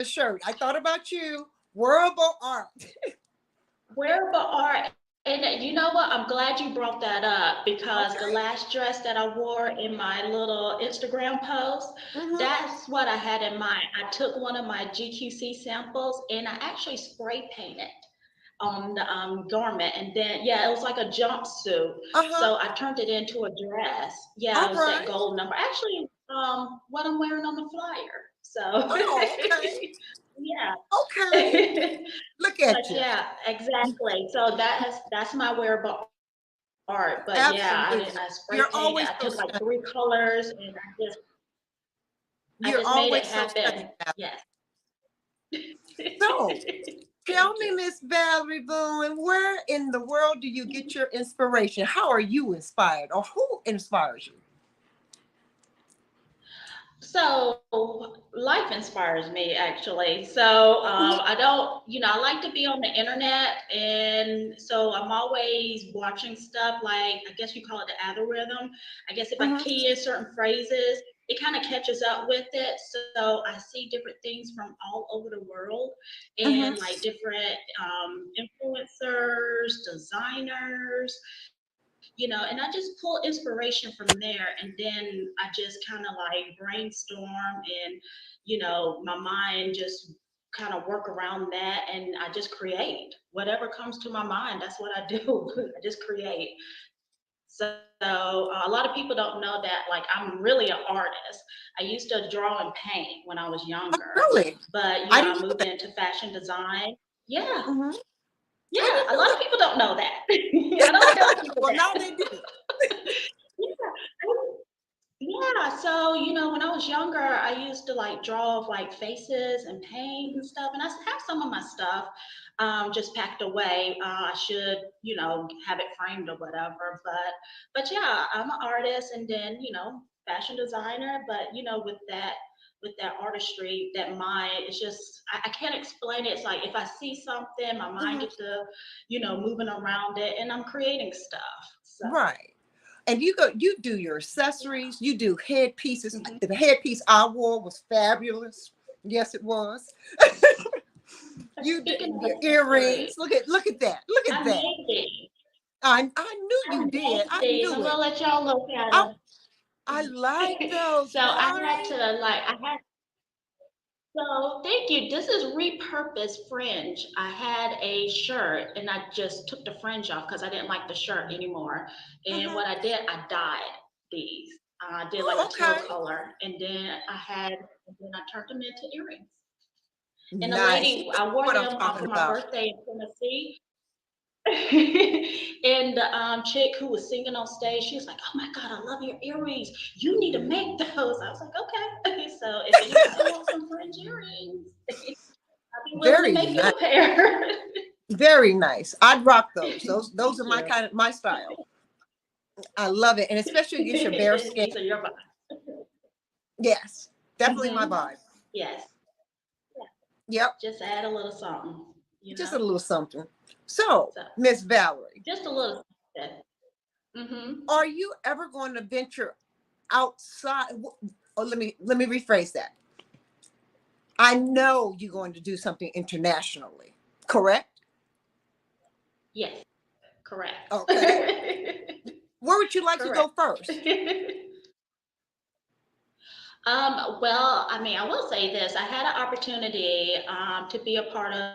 the shirt. I thought about you. Wearable art. Wearable art. And you know what? I'm glad you brought that up because the Okay. last dress that I wore in my little Instagram post, Mm-hmm. that's what I had in mind. I took one of my GQC samples and I actually spray painted on the garment. And then, yeah, it was like a jumpsuit. Uh-huh. So I turned it into a dress. Yeah, All it was that right. gold number. Actually, what I'm wearing on the flyer. So, Oh, okay. yeah. Okay. Look But at you. yeah, exactly. So that's my wearable art. But yeah, I spray painted. Absolutely. I took like You're three always so colors stunning. and I just made You're it always happen. so stunning. Yes. So, Thank tell you. me, Miss Valarie Bowen, where in the world do you get your inspiration? How are you inspired, or who inspires you? So life inspires me actually. So Mhm, I don't, I like to be on the internet, and so I'm always watching stuff like I guess you call it the algorithm. I guess if I mhm, key in certain phrases, it kind of catches up with it. So I see different things from all over the world, and mhm. like different influencers, designers, and I just pull inspiration from there, and then I just kind of like brainstorm and my mind just kind of work around that, and I just create whatever comes to my mind. That's what I do. I just create. So a lot of people don't know that like I'm really an artist. I used to draw and paint when I was younger, Really? but I I moved didn't know that. into fashion design. Yeah, Mhm. I yeah, didn't a know lot of that. people don't know that. I don't tell people Well, now that. they do. Yeah, yeah, so when I was younger, I used to like draw like faces and paint and stuff, and I have some of my stuff just packed away. I should, have it framed or whatever. But yeah, I'm an artist, and then fashion designer. But with that artistry, that mind, it's just I can't explain it. It's like if I see something, my mind Mhm. gets to, moving around it, and I'm creating stuff. So Right. And you do your yeah. accessories, you do headpieces. Mhm. The headpiece I wore was fabulous. Yes, it was. You do Speaking of your accessories, earrings. Look at that. Look at I that. made these. I knew I you did. made I these. I'm knew gonna it. let y'all look at I them. I like those, So I had Valarie. to like I had so thank you. This is repurposed fringe. I had a shirt and I just took the fringe off because I didn't like the shirt anymore. And Mhm. what I did, I dyed these. I did like Oh, a teal okay. color, and then I turned them into earrings. And a Nice. You lady, know I wore what I'm them talking for my about. birthday in Tennessee. And the chick who was singing on stage, she was like, "Oh my God, I love your earrings. You need to make those." I was like, "Okay." So if anybody wants some fringe earrings, I'd be willing to Very make you nice. a pair. Very nice. I'd rock those. Those Thank are my you. kind of my style. I love it. And especially against your bare skin. These are your vibe. Yes. Definitely my Hmm. vibe. Yes. Yeah. Yep. Just add a little something, you Just a know. little something. So, So Miss Valarie, just a little something. Mm-hmm. are you ever going to venture outside? Oh, let me rephrase that. I know you're going to do something internationally, correct? Yes. Correct. Okay. Where would you like to Correct. go first? Well, I mean, I will say this. I had an opportunity to be a part of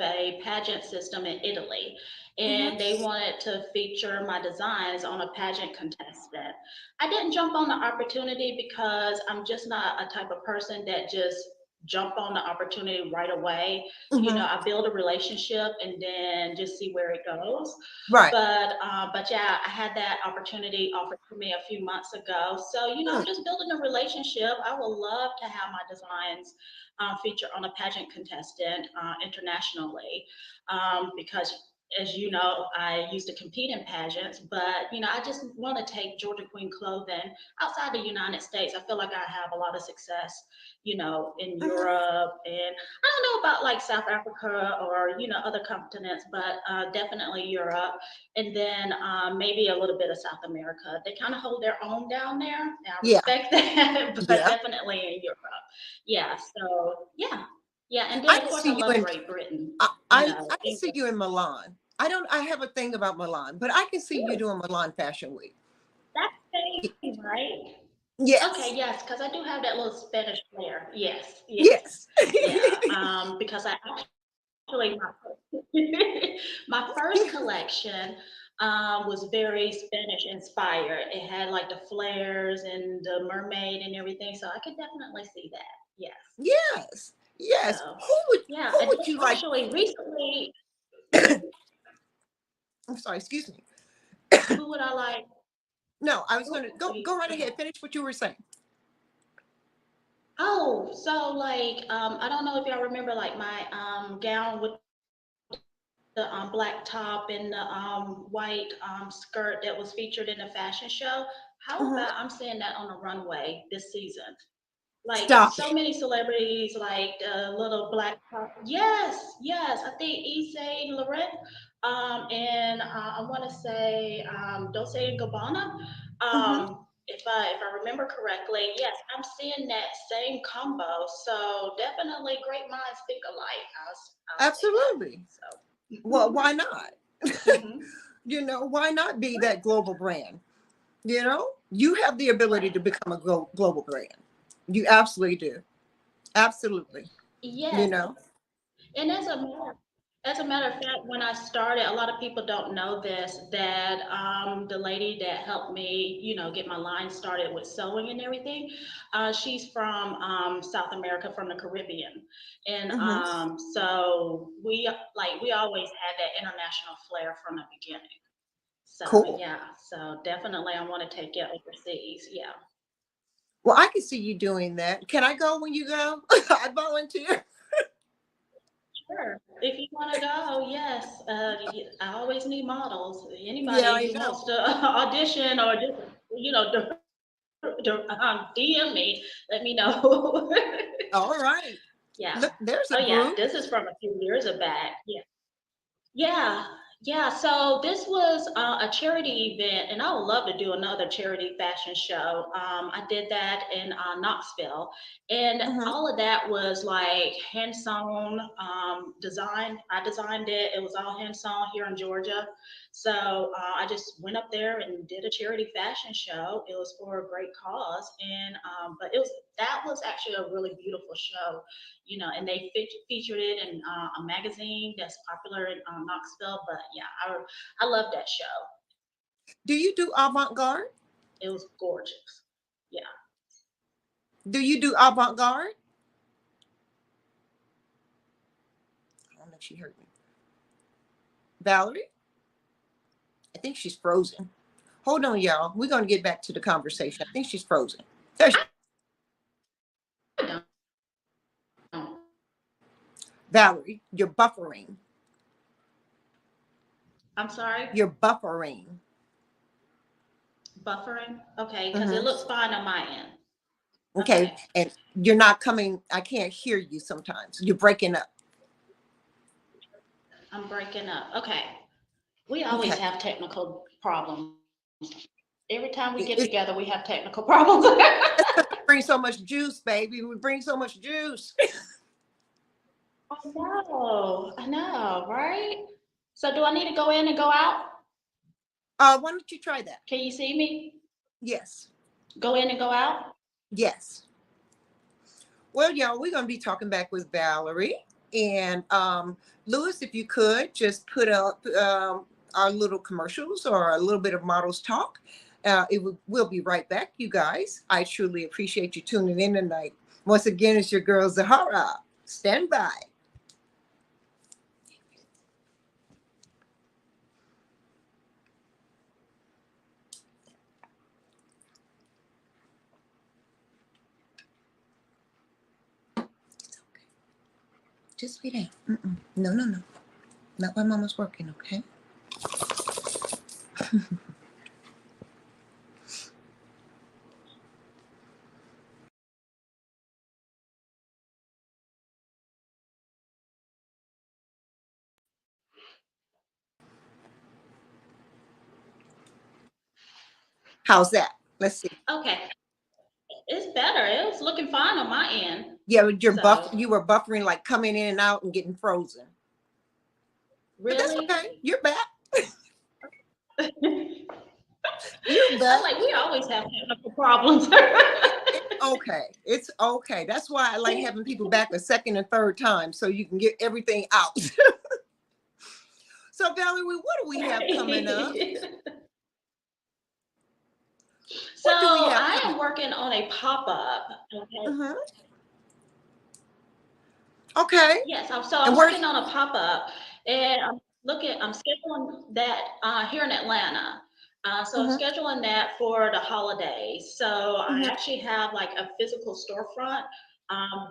a pageant system in Italy, and they wanted Hmm. to feature my designs on a pageant contestant. I didn't jump on the opportunity because I'm just not a type of person that just jump on the opportunity right away. Hmm. I build a relationship and then just see where it goes. Right. But yeah, I had that opportunity offered to me a few months ago. So Hmm. I'm just building a relationship. I would love to have my designs featured on a pageant contestant internationally, because as you know, I used to compete in pageants, but I just want to take Georgia Queen clothing outside the United States. I feel like I have a lot of success, in Mhm. Europe, and I don't know about like South Africa or other continents, but definitely Europe, and then maybe a little bit of South America. They kind of hold their own down there, and I Yeah, respect that, but yeah. definitely in Europe. Yeah, so yeah. Yeah, and then I of can course I see you love in Great Britain. I You I, know, I can see you in Milan. I have a thing about Milan, but I can see you Ooh, doing Milan Fashion Week. that's Y- Spain, right? Okay, Yes. yes, because I do have that little Spanish flair. Yes, yes, Yes. yeah. Because I actually my first collection was very Spanish inspired. It had like the flares and the mermaid and everything, so I could definitely see that. Yes. Yes. So Yes. yeah, Who and would then you like? actually recently, I'm sorry, excuse me. who would I like? No, I was Oh, gonna go right ahead, finish what you were saying. oh, so like I don't know if y'all remember like my gown with the black top and the white skirt that was featured in the fashion show. How Mhm. about I'm seeing that on the runway this season? Like Stop so it. many celebrities, like the little black top. Yes, yes. I think Issei Laurent, and I want to say Dolce and Gabbana. Mhm. If I remember correctly, yes, I'm seeing that same combo. So definitely, great minds think alike. I'll say Absolutely. that. Well, why not? So. Hmm. Why not be that global brand? You have the ability Right. to become a global brand. You absolutely do. Absolutely. Yes. You know? And as a matter of fact, when I started, a lot of people don't know this, that the lady that helped me, get my line started with sewing and everything, she's from South America, from the Caribbean. And Hmm. so we always had that international flair from the beginning. So Cool. yeah, so definitely I want to take it overseas. Yeah. Well, I can see you doing that. Can I go when you go? I volunteer. Sure. If you want to go, yes. I always need models. Yeah, Anybody I who know. wants to audition or just, DM me, let me know. All right. Yeah. Look, there's Oh, a yeah. group. This is from a few years back. Yeah. Yeah, yeah. So this was a charity event, and I would love to do another charity fashion show. I did that in Knoxville, and Hmm. all of that was like hand sewn design. I designed it. It was all hand sewn here in Georgia. So I just went up there and did a charity fashion show. It was for a great cause, and but that was actually a really beautiful show, and they featured it in a magazine that's popular in Knoxville. But yeah, I love that show. Do you do avant-garde? It was gorgeous. Yeah. Do you do avant-garde? I don't know if she heard me. Valarie? I think she's frozen. Hold on, y'all. We're going to get back to the conversation. I think she's frozen. There she, I don't. Valarie, you're buffering. I'm sorry. You're buffering. Buffering. Okay, because it Hmm. looks fine on my end. Okay. Okay, And you're not coming. I can't hear you sometimes. You're breaking up. I'm breaking up. Okay, we always Okay. have technical problems. Every time we get It's together, we have technical problems. because we bring so much juice, baby. We bring so much juice. I know, right? So do I need to go in and go out? Why don't you try that? Can you see me? Yes. Go in and go out? Yes. Well, y'all, we're going to be talking back with Valarie. And Lewis, if you could just put up our little commercials or a little bit of models talk. We'll be right back, you guys. I truly appreciate you tuning in tonight. Once again, it's your girl Zahara. Stand by. Just be there. Mm-mm. No, no, no. Not while mama's working, okay? How's that? Let's see. Okay, it's better. It was looking fine on my end. Yeah, So, you were buffering, like coming in and out and getting frozen. But that's really? okay. You're back. I'm You're back. like, we always have technical problems. It's okay. It's okay. That's why I like having people back a second and third time so you can get everything out. So Valerie, what do we have coming up? So What do we have I coming am working on a pop-up. Okay. up? Okay. Yes, so And I'm where's working on a pop-up, and I'm scheduling that here in Atlanta. So I'm hmm scheduling that for the holidays. So I hmm actually have like a physical storefront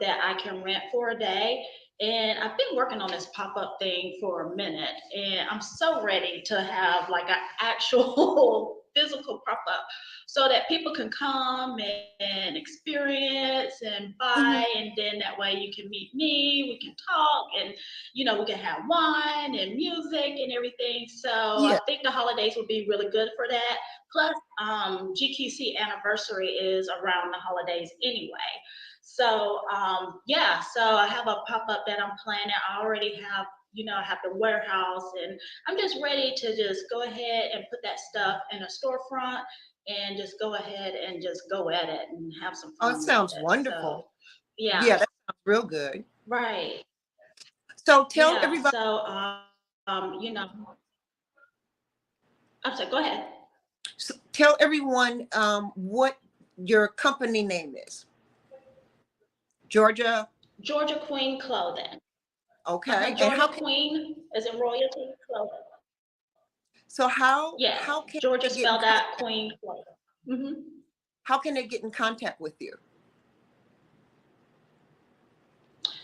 that I can rent for a day. And I've been working on this pop-up thing for a minute, and I'm so ready to have like an actual physical pop-up so that people can come and experience and hmm buy, and then that way you can meet me, we can talk, and we can have wine and music and everything. So I Yeah. think the holidays will be really good for that. Plus, GQC anniversary is around the holidays anyway. So yeah, so I have a pop-up that I'm planning. I already have, I have the warehouse, and I'm just ready to just go ahead and put that stuff in a storefront and just go ahead and just go at it and have some Oh, it fun with sounds it. wonderful. So yeah, Yeah, that sounds real good. right. So tell Yeah. everybody, So you know, I'm sorry, go ahead. tell everyone what your company name is. Georgia. Georgia Queen Clothing. Okay. And Georgia Queen is in royalty clothing. so Yes, how can Georgia they get in spelled contact? out Queen Clothing. hmm How can they get in contact with you?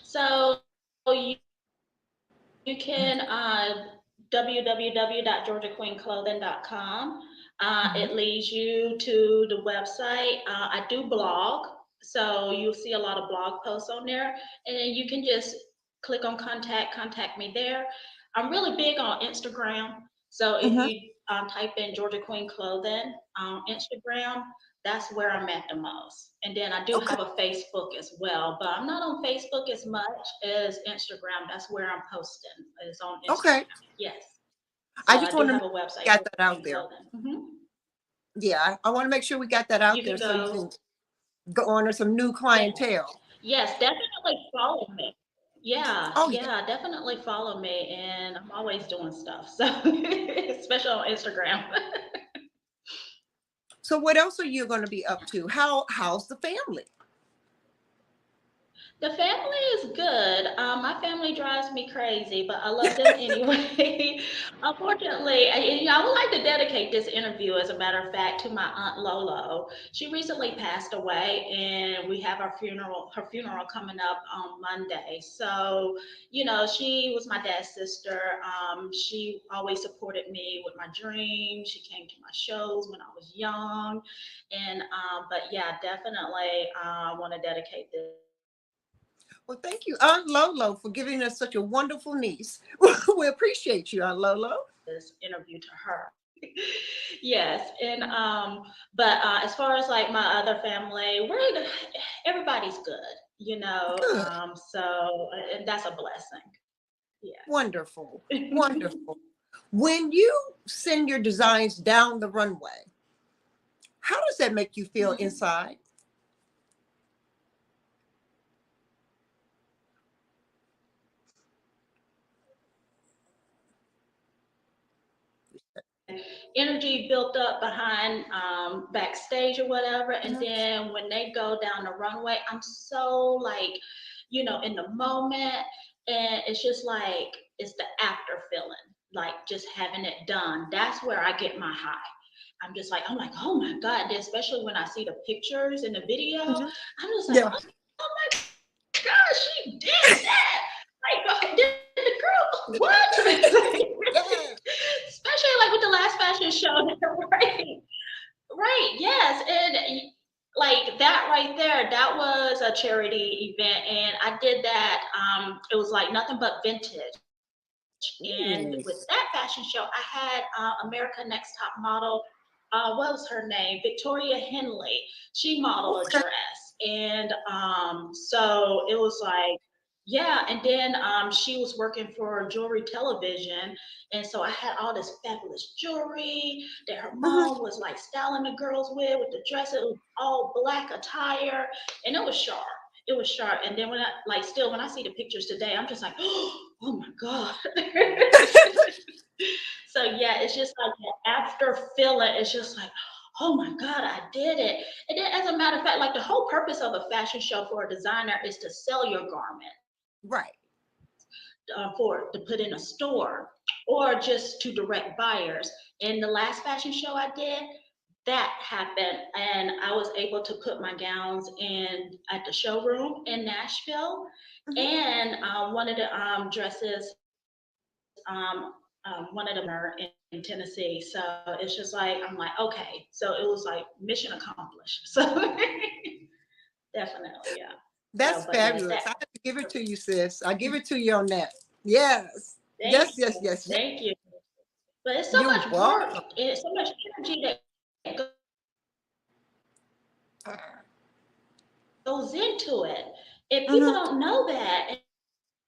So you You can www.georgiaqueenclothing.com. Mhm. It leads you to the website. I do blog, so you'll see a lot of blog posts on there, and then you can just click on contact me there. I'm really big on Instagram, so if Mhm. you type in Georgia Queen Clothing on Instagram, that's where I'm at the most. And then I do Okay. have a Facebook as well, but I'm not on Facebook as much as Instagram. That's where I'm posting, is on Okay. Instagram. Yes. I So just I do want to make have a sure we website, got Georgia that out Queen there. Clothing. Yeah, I want to make sure we got that You out can there so you go, can go on to some new yes, clientele. yes, definitely follow me. Yeah, Oh yeah. yeah, definitely follow me. And I'm always doing stuff. So, especially on Instagram. So what else are you going to be up to? How's the family? The family is good. My family drives me crazy, but I love them anyway. Unfortunately, I would like to dedicate this interview, as a matter of fact, to my aunt Lolo. She recently passed away, and we have her funeral coming up on Monday. So, she was my dad's sister. She always supported me with my dreams. She came to my shows when I was young, and but yeah, definitely, I want to dedicate Well, thank you, Aunt Lolo, for giving us such a wonderful niece. We appreciate you, Aunt Lolo. this interview to her. Yes, and but as far as like my other family, everybody's good, Good. so and that's a blessing. Wonderful. Yeah. Wonderful. When you send your designs down the runway, how does that make you feel Mhm. inside? Energy built up behind backstage or whatever, and Mhm. then when they go down the runway, I'm so like, in the moment, and it's just like it's the after feeling, like just having it done. That's where I get my high. I'm like, oh my God, especially when I see the pictures and the video, Mhm. I'm just like, Yeah. oh my gosh, she did that. Like, did the girl, what? show, right? Right, yes. And like that right there, that was a charity event. And I did that. It was like nothing but vintage. And Ooh, with that fashion show, I had America Next Top Model. What was her name? Victoria Henley. She modeled a okay. dress, and so it was like, yeah. And then she was working for Jewelry Television, and so I had all this fabulous jewelry that her Mhm. mom was like styling the girls with the dress. It was all black attire, and it was sharp. It was sharp. And then when I like still when I see the pictures today, I'm just like, oh my God. So yeah, it's just like the after feeling, it's just like, oh my God, I did it. And then as a matter of fact, like the whole purpose of a fashion show for a designer is to sell your garment, Right. for to put in a store or just to direct buyers. In the last fashion show I did, that happened, and I was able to put my gowns in at the showroom in Nashville, Mhm. and one of the dresses, one of them are in Tennessee. So it's just like I'm like, okay, so it was like mission accomplished. So definitely, yeah. So, That's but yes, fabulous. that. I have to give it to you, sis. I give it to you on that. Yes. Thank Yes, you, yes, yes, yes. thank you. But it's so You're much work. welcome. It's so much energy that goes into it. If people Hmm. don't know that,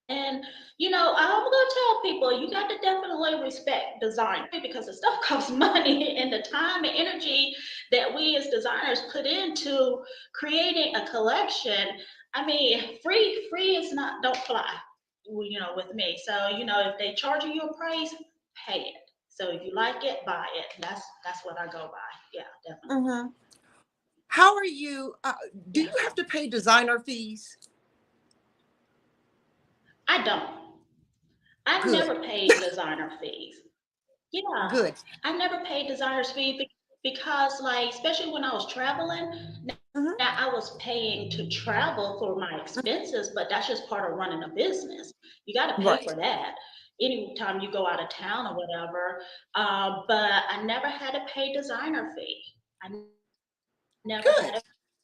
and I'm gonna tell people you got to definitely respect design because the stuff costs money and the time and energy that we as designers put into creating a collection. I mean, free is not don't fly, with me. So, if they charging you a price, pay it. So if you like it, buy it. That's what I go by. Yeah, definitely. Hmm. How are you? Do Yeah. you have to pay designer fees? I don't. I've Good, never paid designer fees. Yeah, good. I never paid designer's fee because, like, especially when I was traveling, Hmm. now I was paying to travel for my expenses, but that's just part of running a business. You got to pay Right. for that anytime you go out of town or whatever. But I never had to pay designer fee. I never Good. had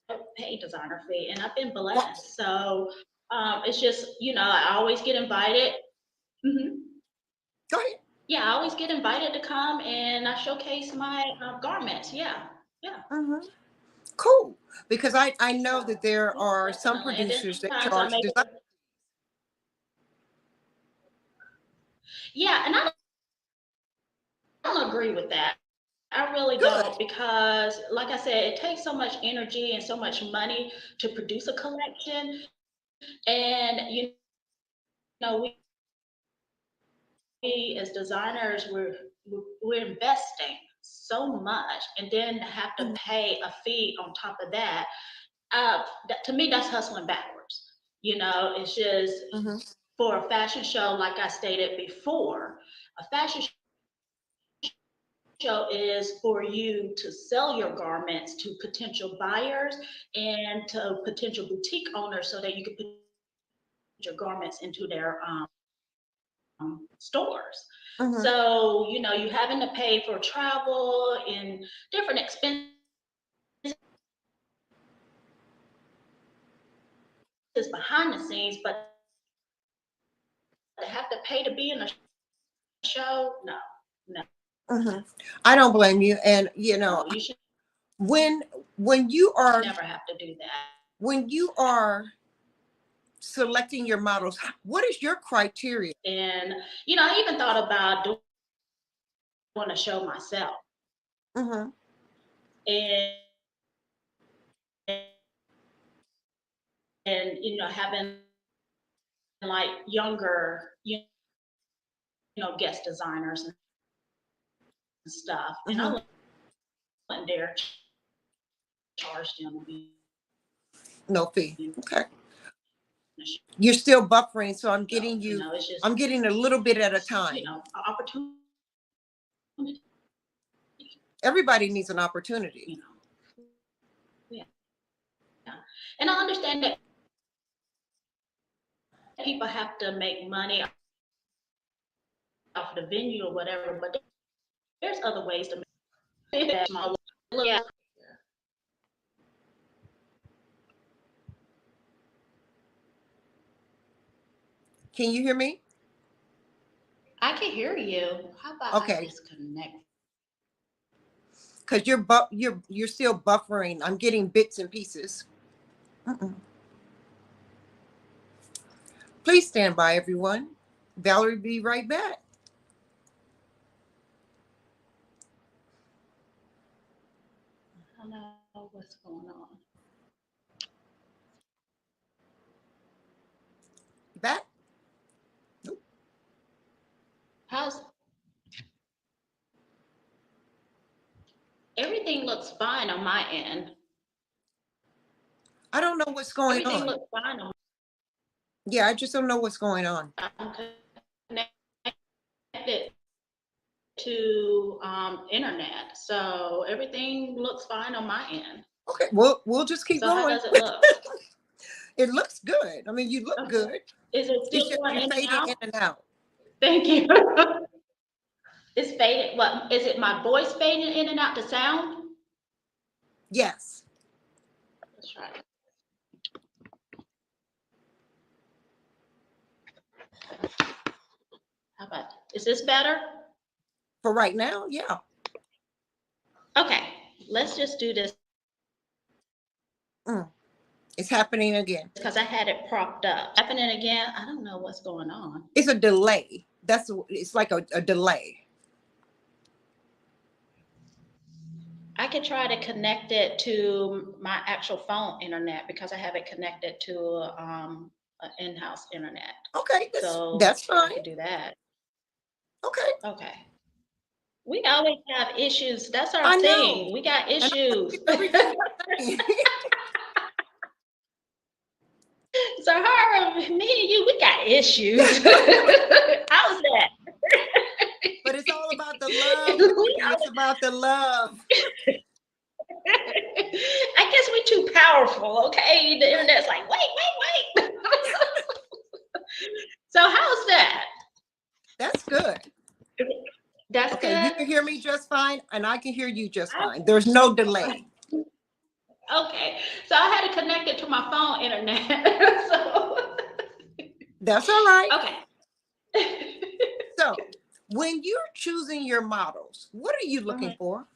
to pay designer fee, and I've been Well, blessed. So it's just, I always get invited. Mhm. go ahead. Yeah, I always get invited to come and I showcase my garments. Yeah, yeah. Hmm. Cool. Because I So know that there yeah, are some definitely. And then producers that sometimes I'm charge able design. to. Yeah, and I don't agree with that. I really Good. don't because, like I said, it takes so much energy and so much money to produce a collection, and we as designers we're investing so much, and then to have to Hmm. pay a fee on top of that. To me, that's hustling backwards. It's just Hmm. for a fashion show, like I stated before, a fashion show is for you to sell your garments to potential buyers and to potential boutique owners so that you can put your garments into their stores. Hmm. So, you having to pay for travel and different expenses behind the scenes, but to have to pay to be in a show, no, no, Hmm. I don't blame you. And no. You should when when you are never have to do that. when you are selecting your models, what is your criteria? And I even thought about doing a show myself Hmm. and having like younger, guest designers and stuff. And I Hmm. went there, charged them, No fee. in Okay. the You're still buffering, so I'm show. getting you. It's just, I'm getting a little bit at a time. opportunity. Everybody needs an opportunity. You know, yeah. And I understand that people have to make money off the venue or whatever, but there's other ways to make. Yeah. Can you hear me? I can hear you. How about I Okay, disconnect? because you're still buffering. I'm getting bits and pieces. Mm-mm. Please stand by, everyone. Valerie, be right back. I don't know what's going on. Back? Nope. How's everything looks fine on my end. I don't know what's going Everything on. looks fine on Yeah, I just don't know what's going on. I'm connected to internet. So everything looks fine on my end. Okay, we'll just keep So how going. does it look? It looks good. I mean, you look Okay. good. Is it It's still just going you're in and fading out? in and out. Thank you. It's faded. What is it? My voice fading in and out the sound? Yes. Let's try it. How about is this better? For right now, yeah. Okay. Let's just do this Mm, it's happening again. because I had it propped up. Happening again. I don't know what's going on. It's a delay. It's like a delay. I could try to connect it to my actual phone internet because I have it connected to an in-house internet. Okay, So that's I fine. could do that. Okay. Okay. We always have issues. That's our I thing. know. We got And issues. everything you're saying. So her, me and you, we got issues. How's that? But it's all about the love, We Valerie. It's about the love. I guess we're too powerful, okay? The internet's like, wait. So how's that? That's good. That's Okay, you good. can hear me just fine, and I can hear you just fine. There's no delay. Okay. So I had to connect it to my phone internet. So That's all right. okay. So, when you're choosing your models, what are you looking Mhm. for?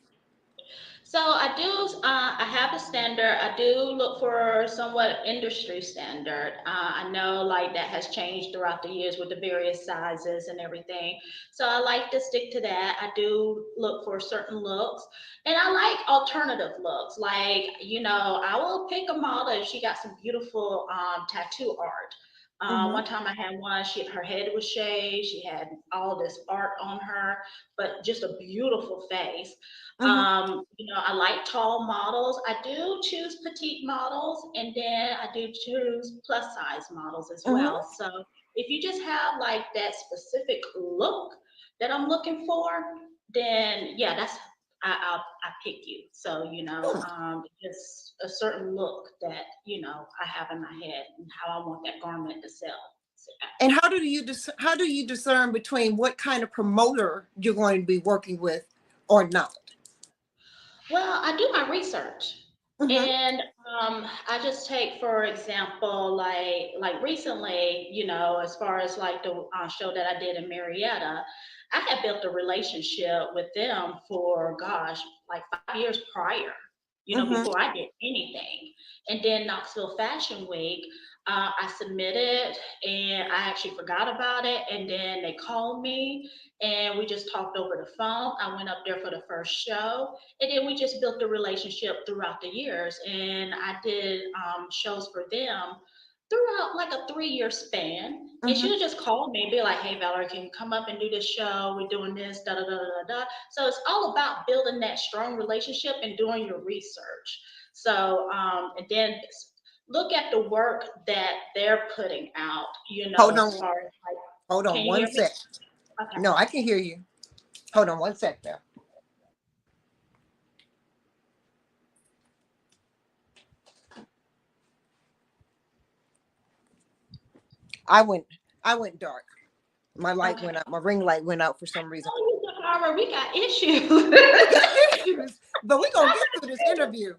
So I do, I have a standard. I do look for somewhat industry standard. I know like that has changed throughout the years with the various sizes and everything. So I like to stick to that. I do look for certain looks and I like alternative looks. Like, I will pick a model if she got some beautiful tattoo art. Mm-hmm. One time I had one, her head was shaved. She had all this art on her, but just a beautiful face. Mm-hmm. I like tall models. I do choose petite models, and then I do choose plus size models as Mm-hmm. well. So if you just have like that specific look that I'm looking for, then yeah, I pick you. So just a certain look that I have in my head and how I want that garment to sell. So, And how do you discern between what kind of promoter you're going to be working with or not? well, I do my research. Mm-hmm. And I just take, for example, like recently, as far as like the show that I did in Marietta, I had built a relationship with them for gosh, like 5 years prior, Mm-hmm. before I did anything. And then Knoxville Fashion Week, I submitted and I actually forgot about it. And then they called me and we just talked over the phone. I went up there for the first show and then we just built a relationship throughout the years. And I did shows for them throughout like a 3 year span. And Mm-hmm. she would just call me and be like, hey, Valerie, can you come up and do this show? We're doing this, da da da da da. So it's all about building that strong relationship and doing your research. So, and then look at the work that they're putting out, Hold as on. far as like, Hold can on you one hear me? sec. Okay. No, I can hear you. Hold on one sec there. I went I went dark. My light Okay. went out. My ring light went out for some reason. Oh, you Barbara, we got issues. We got issues, but we're gonna get through this interview.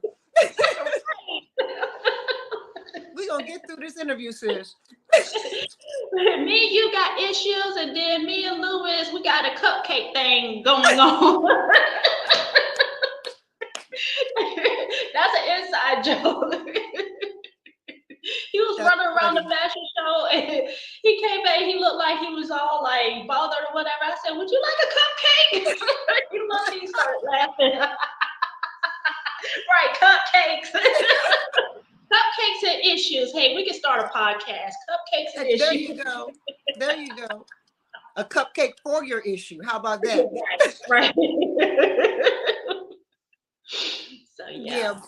We're gonna get through this interview, sis. Me and you got issues, and then me and Lewis, we got a cupcake thing going on. That's an inside joke. He was That's running around the funny. fashion show, and he came back. He looked like he was all like bothered or whatever. I said, "Would you like a cupcake?" He looked. He started laughing. Right, cupcakes. Cupcakes and issues. Hey, we can start a podcast. Cupcakes and There issues. you go. There you go. A cupcake for your issue. How about that? Right. So Yeah. yeah.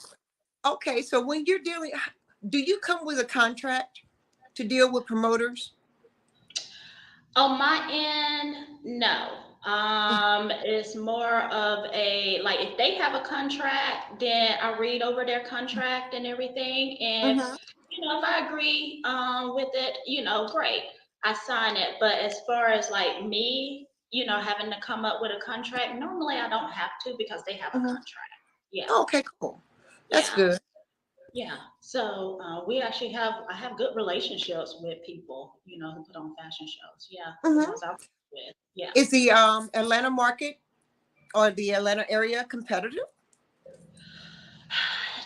Okay. So when you're dealing, do you come with a contract to deal with promoters? On my end, no. It's more of a like if they have a contract, then I read over their contract and everything. And Mm-hmm. if I agree with it, great. I sign it. But as far as like me, having to come up with a contract, normally I don't have to because they have a Mm-hmm. contract. Yeah. Okay, cool. That's Yeah. good. Yeah. So I have good relationships with people, who put on fashion shows. Yeah. The Mm-hmm. ones I work with. Yeah. Is the Atlanta market or the Atlanta area competitive?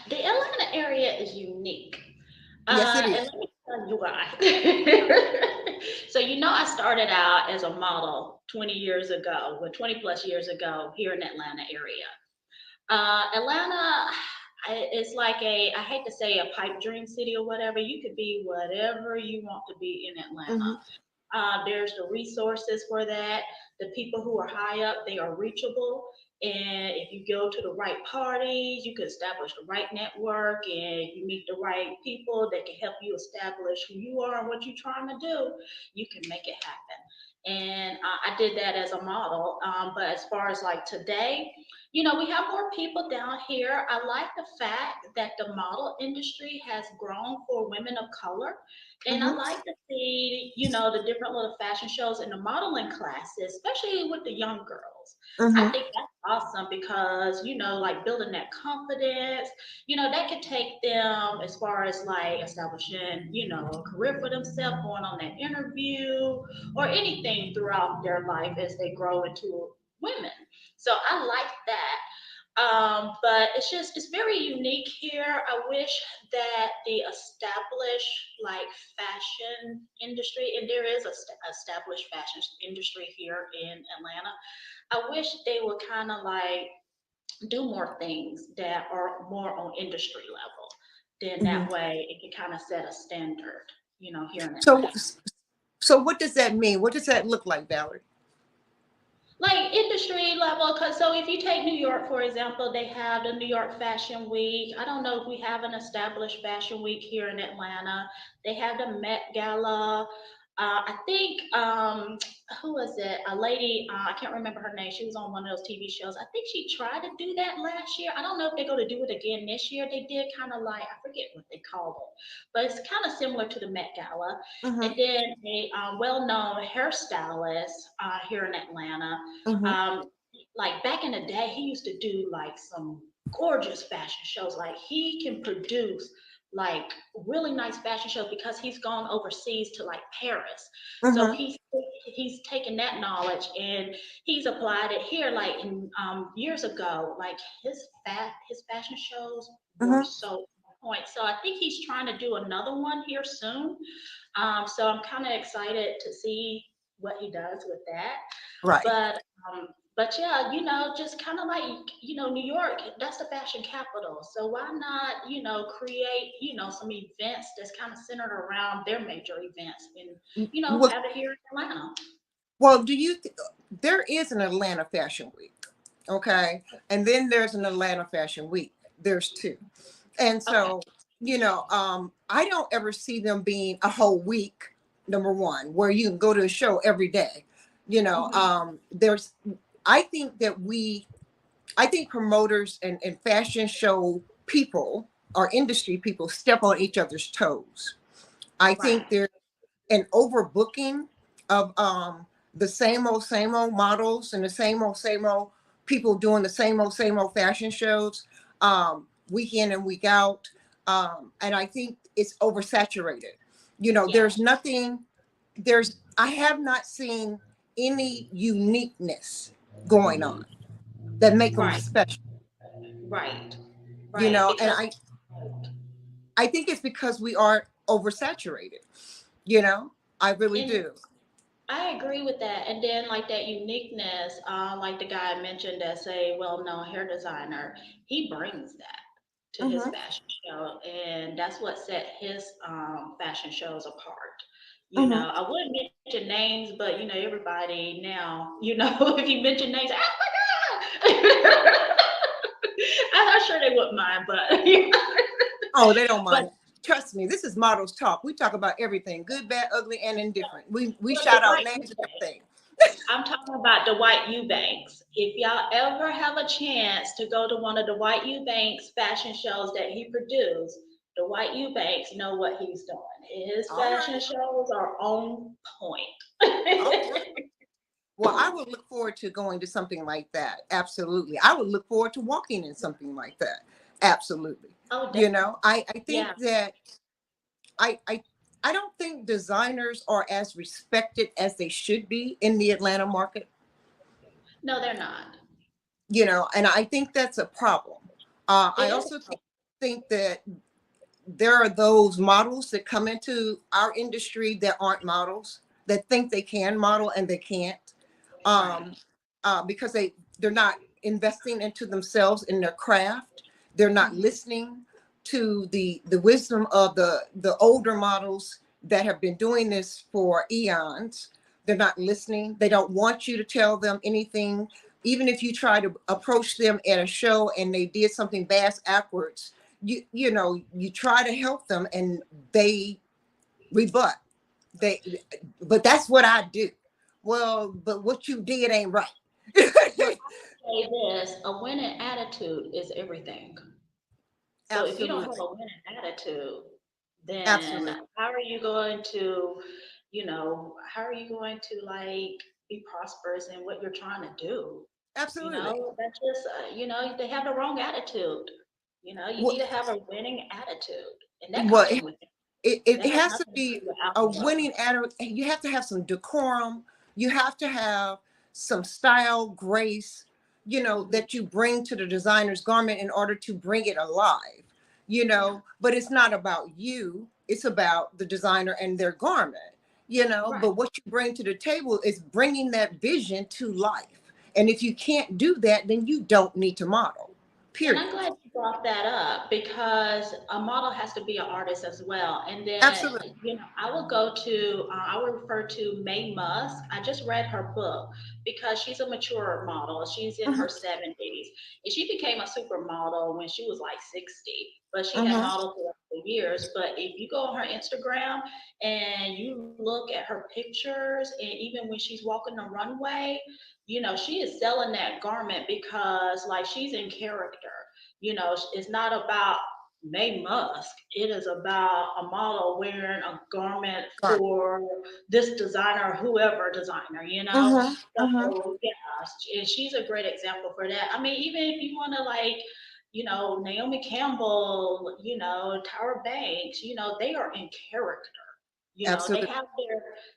The Atlanta area is unique. Yes, it And is. let me tell you why. So, I started out as a model 20 years ago, 20 plus years ago here in Atlanta area. Atlanta is like I hate to say a pipe dream city or whatever. You could be whatever you want to be in Atlanta. Mm-hmm. There's the resources for that. The people who are high up, they are reachable. And if you go to the right parties, you can establish the right network and you meet the right people that can help you establish who you are and what you're trying to do, you can make it happen. And I did that as a model. But as far as like today, we have more people down here. I like the fact that the model industry has grown for women of color. And I Mm-hmm. like to see, the different little fashion shows in the modeling classes, especially with the young girls. I Mm-hmm. think that's awesome because, like building that confidence, that could take them as far as like establishing, a career for themselves, going on that interview or anything throughout their life as they grow into women. So I like that. But it's very unique here. I wish that the established like fashion industry, and there is a established fashion industry here in Atlanta. I wish they would kind of like do more things that are more on industry level. Then Mm-hmm. that way it can kind of set a standard, here in So, Atlanta. so what does that mean? What does that look like, Valerie? Like industry level, because so if you take New York for example, they have the New York Fashion Week. I don't know if we have an established fashion week here in Atlanta. They have the Met Gala. I think who was it? A lady, I can't remember her name. She was on one of those TV shows. I think she tried to do that last year. I don't know if they're going to do it again this year. They did kind of like, I forget what they called it, but it's kind of similar to the Met Gala. Mm-hmm. And then a well-known hairstylist here in Atlanta. Mm-hmm. Um, like back in the day, he used to do like some gorgeous fashion shows. Like he can produce like really nice fashion shows because he's gone overseas to like Paris. So Mm-hmm. he's taken that knowledge and he's applied it here. Like in years ago, like his fashion shows were Mm-hmm. so on point. So I think he's trying to do another one here soon. So I'm kind of excited to see what he does with that. Right. But but yeah, just kind of like New York, that's the fashion capital. So why not, create, some events that's kind of centered around their major events and Well, have it here in Atlanta. well, there is an Atlanta Fashion Week, okay, and then there's an Atlanta Fashion Week. There's two, and Okay. so I don't ever see them being a whole week. Number one, where you can go to a show every day. Hmm. There's, I think that I think promoters and fashion show people or industry people step on each other's toes. I think Right. there's an overbooking of the same old models and the same old people doing the same old fashion shows, week in and week out. And I think it's oversaturated. You know, there's Yes. nothing, I have not seen any uniqueness going on that make them Right. special, Right. you Right. know, and Because I think it's because we are oversaturated, you know, I really and do. I agree with that. And then like that uniqueness, like the guy I mentioned that say, well, no, hair designer, he brings that to his Hmm. fashion show, and that's what set his fashion shows apart. You Hmm. know, I wouldn't mention names, but you know, everybody now, you know, if you mention names, oh my god, I'm not sure they wouldn't mind, but Oh, they don't but mind. Trust me, this is models talk. We talk about everything, good, bad, ugly, and indifferent. We but the shout out white names and everything. I'm talking about the White Eubanks. If y'all ever have a chance to go to one of the White Eubanks fashion shows that he produced, the White Eubanks know what he's doing. His All fashion right. shows are on All point. right. Well, I would look forward to going to something like that. Absolutely. I would look forward to walking in something like that. Absolutely. Oh, You know, I yeah. think that I, I I don't think designers are as respected as they should be in the Atlanta market, No, they're not. you know, and I think that's a problem. I It is. also think that there are those models that come into our industry that aren't models, that think they can model and they can't, Right. um, because they're not investing into themselves in their craft. They're not Hmm. listening to the wisdom of the older models that have been doing this for eons. They're not listening. They don't want you to tell them anything. Even if you try to approach them at a show and they did something bass backwards, you know, you try to help them and they rebut. They, but that's what I do. Well, but what you did ain't right. Well, I would say this: a winning attitude is everything. So if you don't have Absolutely. a winning attitude, then Absolutely. how are you going to, how are you going to like be prosperous in what you're trying to do? You Absolutely. know, that's just, they have the wrong attitude. You know, you Well, need to have a winning attitude, and that well, comes from within. it That has has to nothing to do be with a outside. winning attitude. You have to have some decorum. You have to have some style, grace, you know, Hmm. that you bring to the designer's garment in order to bring it alive, you Yeah, know, but it's not about you. It's about the designer and their garment, you know, right. but what you bring to the table is bringing that vision to life. And if you can't do that, then you don't need to model, And I'm period. glad you brought that up because a model has to be an artist as well. And then, Absolutely. I will go to, I will refer to Mae Musk. I just read her book because she's a mature model. She's in Hmm. her 70s. And she became a supermodel when she was like 60, but she had Hmm. modeled throughout the years. But if you go on her Instagram and you look at her pictures, and even when she's walking the runway, she is selling that garment because like she's in character. It's not about May Musk. It is about a model wearing a garment for this designer, whoever designer. Hmm. Hmm. So yeah, and she's a great example for that. I mean, even if you want to like, Naomi Campbell, Tyra Banks, they are in character. They Absolutely. have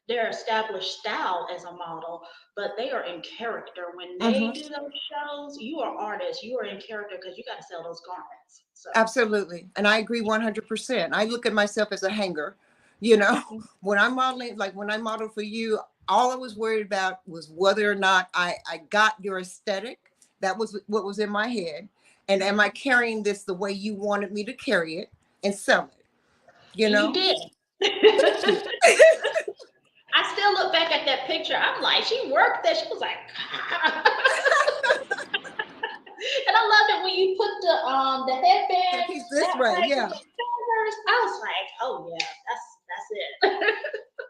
their established style as a model, but they are in character. When they Hmm. do those shows, you are artists, you are in character because you got to sell those garments. So, Absolutely. And I agree 100%. I look at myself as a hanger, you know, when I'm modeling, like when I modeled for you, all I was worried about was whether or not I got your aesthetic. That was what was in my head. And am I mhm. carrying this the way you wanted me to carry it and sell it? You And you know? did. Thank you. I still look back at that picture. I'm like, she worked that. She was like, and I loved it when you put the The headband piece this that way. way with Yeah. the shoulders. I was like, oh yeah, that's it.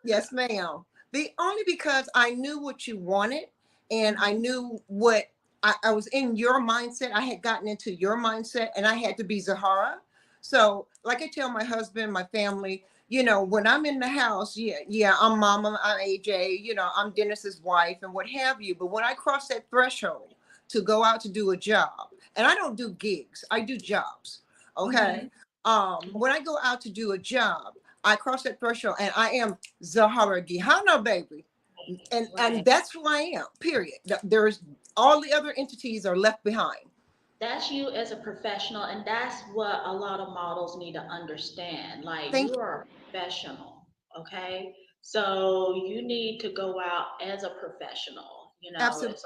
Yes, ma'am. The only because I knew what you wanted and I Hmm. knew what I was in your mindset. I had gotten into your mindset and I had to be Zahara. So, like I tell my husband, my family, When I'm in the house, yeah, I'm mama, I'm AJ, I'm Dennis's wife and what have you. But when I cross that threshold to go out to do a job, and I don't do gigs, I do jobs. Okay. Mhm. When I go out to do a job, I cross that threshold and I am Zahara Gihana, baby. And Right. that's who I am, period. There's all the other entities are left behind. That's you as a professional, and that's what a lot of models need to understand. Like, Thank you you. are a professional, okay? So you need to go out as a professional. Absolutely. It's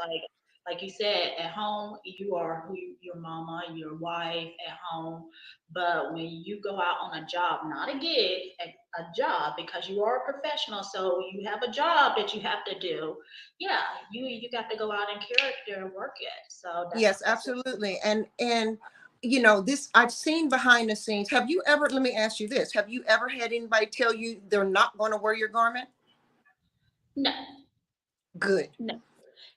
like you said, at home you are your mama, your wife at home. But when you go out on a job, not a gig, a job, because you are a professional, so you have a job that you have to do. Yeah, you got to go out in character and work it. So Yes, that's what. absolutely. And this I've seen behind the scenes. Have you ever, let me ask you this, have you ever had anybody tell you they're not going to wear your garment? No, Good. no, no,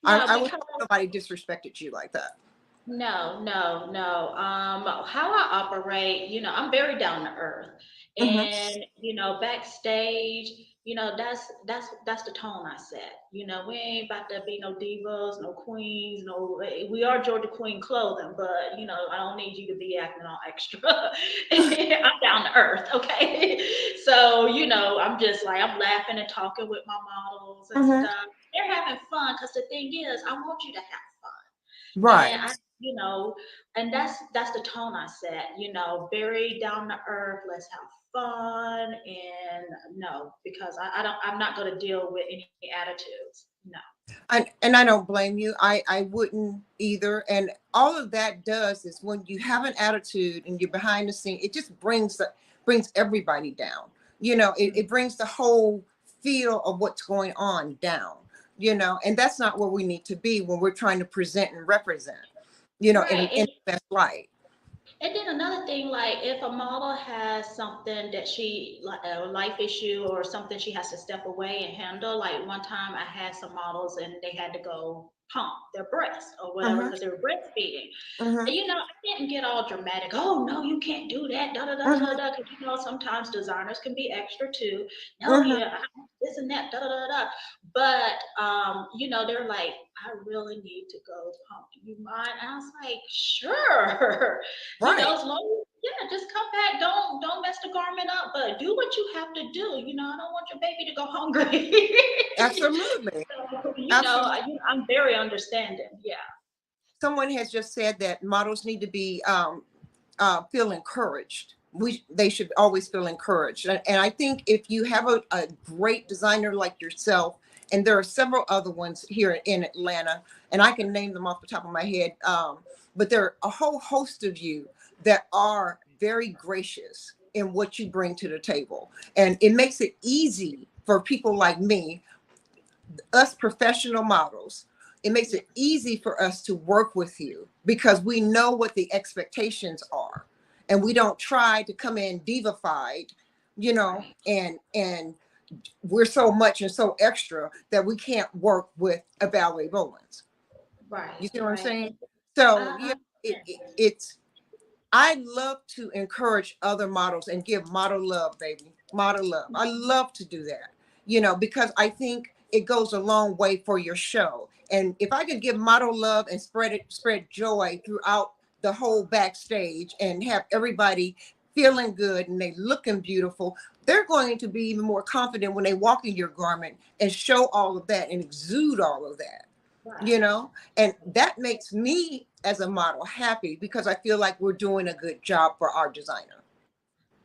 I would because hope nobody disrespected you like that. no, no, no. How I operate, I'm very down to earth, Hmm. and backstage, that's the tone I set. We ain't about to be no divas, no queens, no. We are Georgia Queen clothing, but I don't need you to be acting all extra. I'm down to earth, okay? So I'm just like I'm laughing and talking with my models and Hmm. stuff. They're having fun because the thing is, I want you to have fun. And Right. and that's the tone I set, very down to earth. Let's have fun. And no, because I'm not going to deal with any attitudes. No. And I don't blame you. I wouldn't either. And all of that does is when you have an attitude and you're behind the scene, it just brings everybody down. It brings the whole feel of what's going on down. And that's not where we need to be when we're trying to present and represent. In Right. in the best light. And then another thing, like if a model has something that like a life issue or something she has to step away and handle. Like one time I had some models and they had to go pump their breast or whatever Hmm. because they were breastfeeding. Hmm. I didn't get all dramatic. Oh no, you can't do that. Da da da da da Hmm. da. Because sometimes designers can be extra too. No, Hmm. yeah, this and that. Da da da da. But they're like, I really need to go pump. You mind? And I was like, sure. Right. As long as, yeah, just come back. Don't mess the garment up, but do what you have to do. I don't want your baby to go hungry. Absolutely. So, Absolutely. I'm very understanding. Yeah. Someone has just said that models need to be feel encouraged. They should always feel encouraged. And I think if you have a great designer like yourself, and there are several other ones here in Atlanta, and I can name them off the top of my head, but there are a whole host of you that are very gracious in what you bring to the table. And it makes it easy for people like me, us professional models. It makes Yeah. it easy for us to work with you because we know what the expectations are, and we don't try to come in divified, Right. and we're so much and so extra that we can't work with a Valarie Bowens. Right. You see what I'm Right. saying? So I yeah, it's I love to encourage other models and give model love, baby. Model love. I love to do that, because I think it goes a long way for your show. And if I could give model love and spread joy throughout the whole backstage and have everybody feeling good and they looking beautiful, they're going to be even more confident when they walk in your garment and show all of that and exude all of that you right. know and that makes me as a model happy because I feel like we're doing a good job for our designer.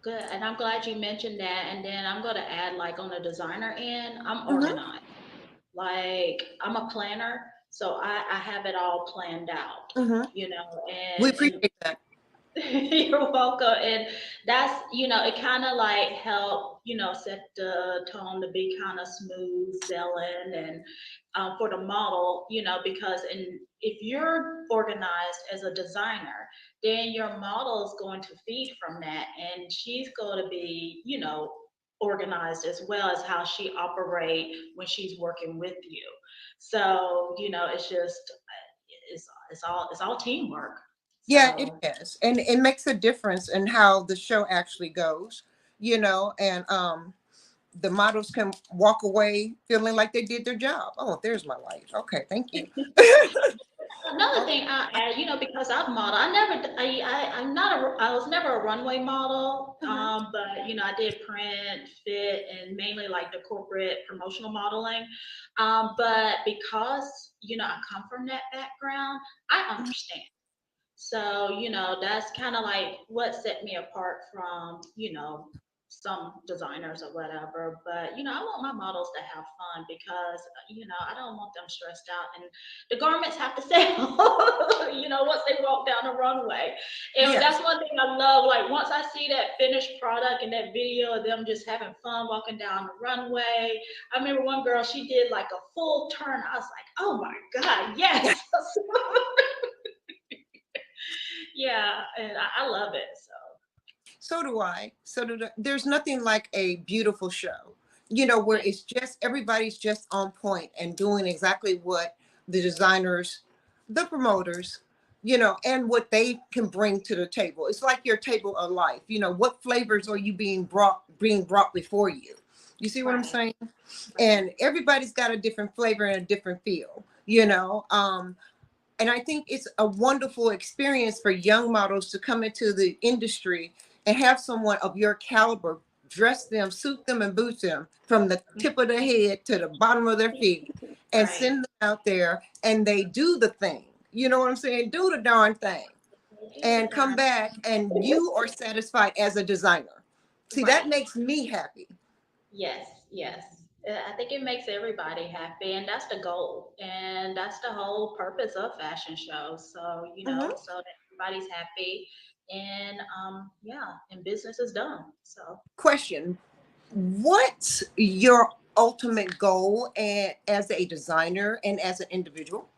Good. And I'm glad you mentioned that. And then I'm going to add, like, on the designer end, I'm Hmm. organized. Like, I'm a planner, so I have it all planned out, Hmm. We and appreciate that. you're welcome. And that's, it kind of like help, set the tone to be kind of smooth sailing and for the model, because if you're organized as a designer, then your model is going to feed from that and she's going to be, organized as well as how she operate when she's working with you. So, it's just it's all teamwork. Yeah, it So is, and it makes a difference in how the show actually goes. and the models can walk away feeling like they did their job. Oh, there's my light. Okay, thank you. Another Okay. thing I add, because I've modeled, I'm not I was never a runway model, Mhm. but I did print, fit, and mainly like the corporate promotional modeling. But because I come from that background, I Mhm. understand. So, that's kind of like what set me apart from, some designers or whatever. But, I want my models to have fun because, I don't want them stressed out. And the garments have to sell, once they walk down the runway. And Yes. that's one thing I love. Like, once I see that finished product and that video of them just having fun walking down the runway. I remember one girl, she did like a full turn. I was like, oh my God, yes. Yeah, and I love it. So So do I. There's nothing like a beautiful show, where yeah, it's just everybody's just on point and doing exactly what the designers, the promoters, and what they can bring to the table. It's like your table of life. What flavors are you being brought before you? You see what I'm right, saying? right. And everybody's got a different flavor and a different feel, and I think it's a wonderful experience for young models to come into the industry and have someone of your caliber dress them, suit them, and boot them from the tip of their head to the bottom of their feet and Right. send them out there and they do the thing. You know what I'm saying? Do the darn thing They do the and come darn back and you are satisfied as a designer. See, that right. makes me happy. Yes, yes. I think it makes everybody happy, and that's the goal, and that's the whole purpose of fashion shows. So Mhm. so that everybody's happy, and yeah, and business is done. So. Question: what's your ultimate goal as a designer and as an individual?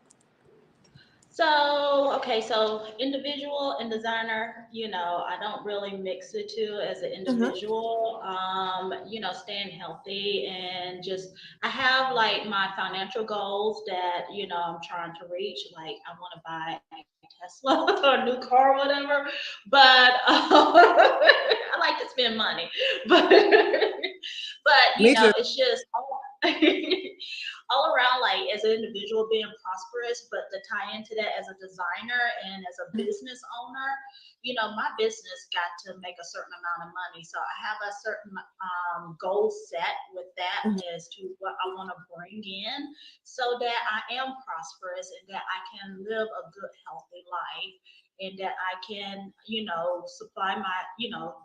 So, okay, so individual and designer, I don't really mix the two as an Mhm. individual. Staying healthy and just, I have like my financial goals that, I'm trying to reach. Like, I want to buy a Tesla or a new car or whatever. But I like to spend money. But, Me too. it's just all around, like as an individual being prosperous, but to tie into that as a designer and as a business owner, my business got to make a certain amount of money. So I have a certain goal set with that Mhm. as to what I want to bring in so that I am prosperous and that I can live a good, healthy life and that I can, supply my,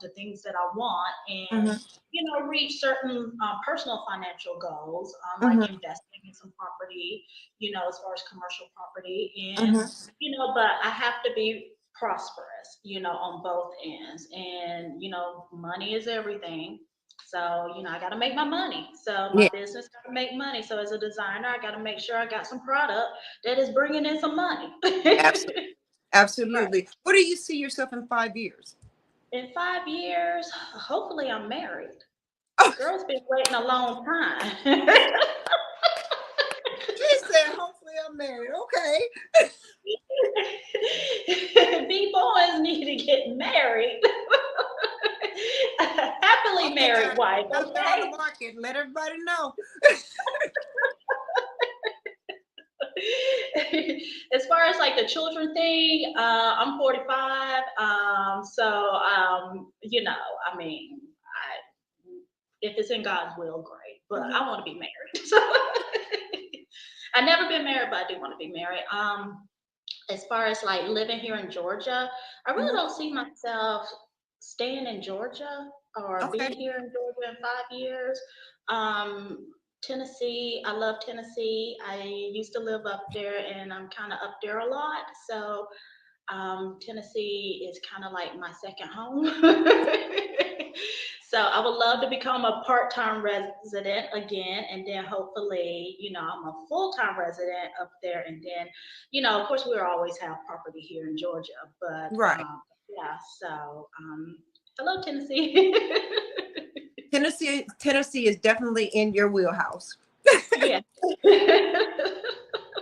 the things that I want and Mhm. reach certain personal financial goals, like Mhm. investing in some property, as far as commercial property. And, Mhm. but I have to be prosperous, on both ends. And, money is everything. So, I got to make my money. So, my Yeah, business got to make money. So, as a designer, I got to make sure I got some product that is bringing in some money. absolutely. Right. Absolutely. Where do you see yourself in 5 years? In 5 years, hopefully I'm married. Oh, Girl's been waiting a long time. she said, hopefully I'm married. Okay. B boys need to get married. Happily Okay, married wife, gotta put on the okay? market. Let everybody know. As far as like the children thing, I'm 45. I mean, if it's in God's will, great. But Mhm. I want to be married. So I've never been married, but I do want to be married. As far as like living here in Georgia, I really Mhm. don't see myself staying in Georgia or Okay. being here in Georgia in 5 years. Um, Tennessee, I love Tennessee. I used to live up there and I'm kind of up there a lot. So Tennessee is kind of like my second home. So I would love to become a part-time resident again, and then hopefully, I'm a full-time resident up there, and then, of course, we'll always have property here in Georgia, but Right. yeah. So hello, Tennessee. Tennessee is definitely in your wheelhouse. Yeah.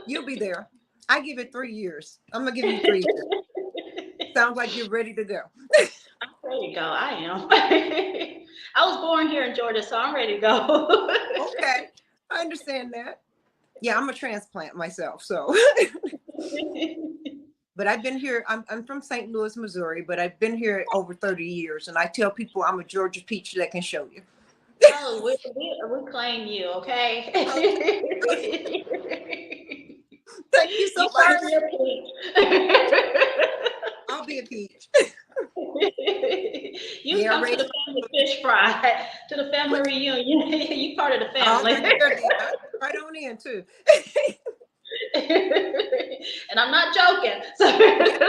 You'll be there. I give it 3 years. I'm gonna give you 3 years. Sounds like you're ready to go. There you go. I am. I was born here in Georgia, so I'm ready to go. Okay, I understand that. Yeah, I'm a transplant myself, so. But I've been here. I'm from St. Louis, Missouri, but I've been here over 30 years, and I tell people I'm a Georgia peach that can show you. Oh, we claim you, okay? Okay, thank you so You part much. of your peach. I'll be a peach. You Yeah, come to raised. the family fish fry, to the family reunion. You part of the Oh, family. look here, Leah. Right on in too. And I'm not joking. So Yeah,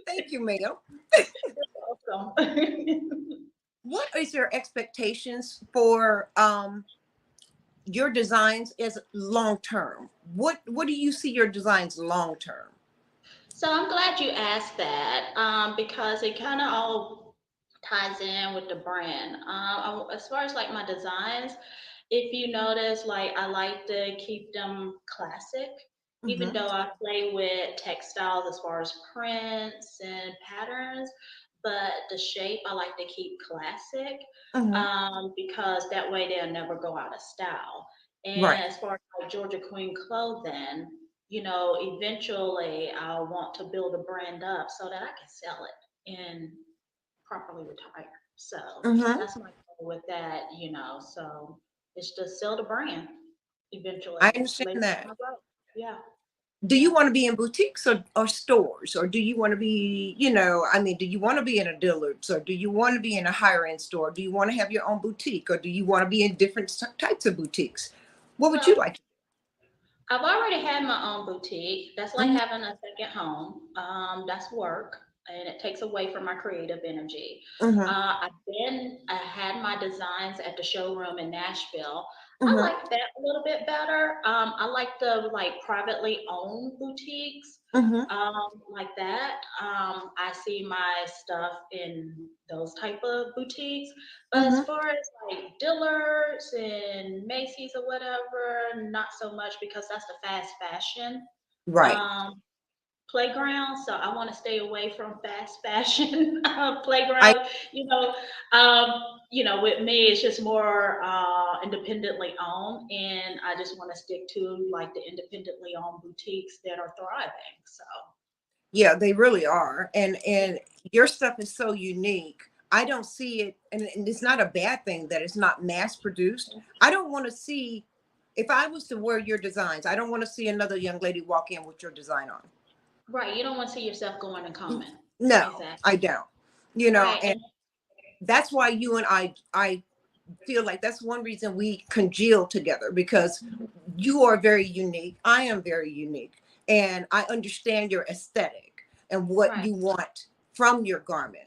thank you, ma'am. welcome. What is your expectations for your designs as long term? What do you see your designs long term? So I'm glad you asked that, because it kind of all ties in with the brand. As far as like my designs, if you notice, like I like to keep them classic, even Mm-hmm. though I play with textiles as far as prints and patterns, but the shape I like to keep classic, Mm-hmm. because that way they'll never go out of style. Right. And as far as like Georgia Queen clothing, eventually I'll want to build a brand up so that I can sell it and properly retire. So Mm-hmm. that's my goal with that, So it's just sell the brand I eventually understand later that. down the road. Yeah, Do you yeah. want to be in boutiques or stores, or do you want to be, I mean, do you want to be in a Dillard's, or do you want to be in a higher end store? Do you want to have your own boutique, or do you want to be in different types of boutiques? What would you Well, like? I've already had my own boutique. That's like Mm-hmm. having a second home. That's work, and it takes away from my creative energy. Mm-hmm. I had my designs at the showroom in Nashville. I Mm-hmm. like that a little bit better. I like the like privately owned boutiques, Mm-hmm. like that. I see my stuff in those type of boutiques. But as Mm-hmm. far as like Dillard's and Macy's or whatever, not so much because that's the fast fashion Right. um, playground. So I want to stay away from fast fashion I playground. With me, it's just more independently owned, and I just want to stick to like the independently owned boutiques that are thriving. So Yeah, they really are. And yeah. your stuff is so unique. I don't see it, and it's not a bad thing that it's not mass produced. I don't want to see, if I was to wear your designs, I don't want to see another young lady walk in with your design on. Right, you don't want to see yourself going and coming. No, Exactly. I don't. Right, And and that's why you and I feel like that's one reason we congeal together, because you are very unique. I am very unique. And I understand your aesthetic and what right. you want from your garment,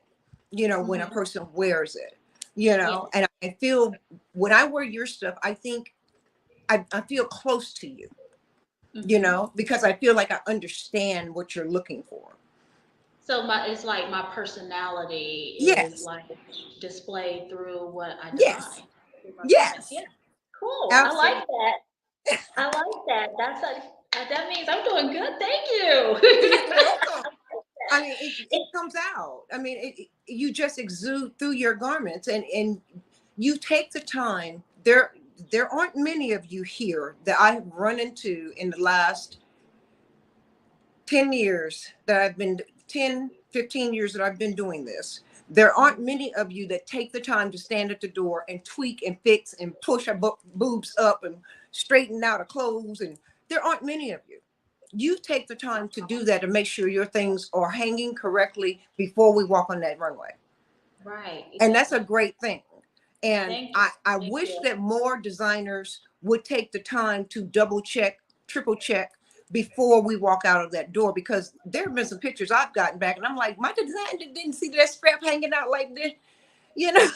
when a Hmm. person wears it, Yes. and I feel when I wear your stuff, I think I feel close to you, Hmm. because I feel like I understand what you're looking for. So it's like my personality is Yes, like displayed through what I yes, design through my garments. yes, Yeah, cool. I like absolutely. that. I like that. That means I'm doing good. Thank You're you. welcome. I mean, it comes out. I mean, you just exude through your garments, and you take the time. There aren't many of you here that I have run into in the last 10 years that I've been 10, 15 years that I've been doing this. There aren't many of you that take the time to stand at the door and tweak and fix and push our boobs up and straighten out our clothes. And there aren't many of you. You take the time to do that and make sure your things are hanging correctly before we walk on that runway. Right, And that's a exactly. great thing. And Thank you. I Thank wish you. that more designers would take the time to double check, triple check before we walk out of that door, because there have been some pictures I've gotten back and I'm like, my designer didn't see that strap hanging out like this. You know, you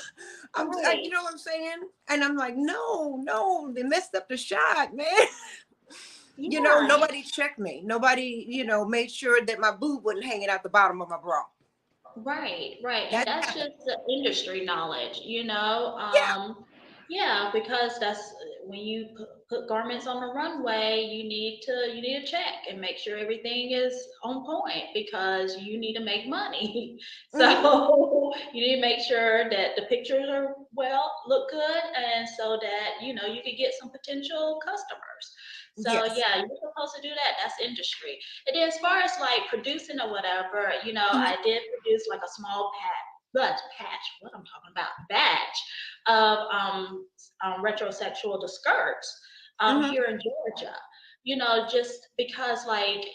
Right. know what I'm saying? And I'm like, no, they messed up the shot, man. Yeah, yeah. Nobody checked me. Nobody, made sure that my boob wasn't hanging out the bottom of my bra. Right, right. And That that's happened. just the industry knowledge, Yeah. Yeah, because that's when you put garments on the runway, you need to check and make sure everything is on point because you need to make money. Hmm. So you need to make sure that the pictures are well look good, and so that you can get some potential customers. So Yes. yeah, you're supposed to do that. That's industry. And then as far as like producing or whatever, Hmm. I did produce like a small patch. What I'm talking about, batch of retrosexual to skirts Hmm. here in Georgia. Just because like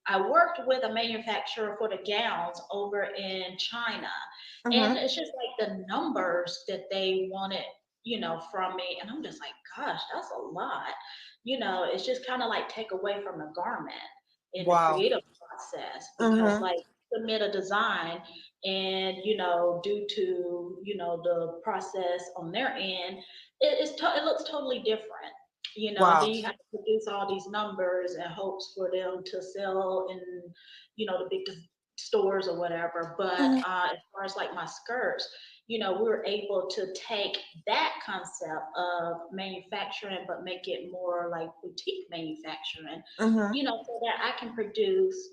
I worked with a manufacturer for the gowns over in China, and Hmm. it's just like the numbers that they wanted, from me, and I'm just like, gosh, that's a lot. It's just kind of like take away from the garment in the Wow. creative process because Hmm. like submit a design and due to the process on their end it looks totally different. Wow. Then you have to produce all these numbers and hopes for them to sell in the big stores or whatever. But Hmm. as far as like my skirts, we were able to take that concept of manufacturing but make it more like boutique manufacturing, Hmm. so that I can produce,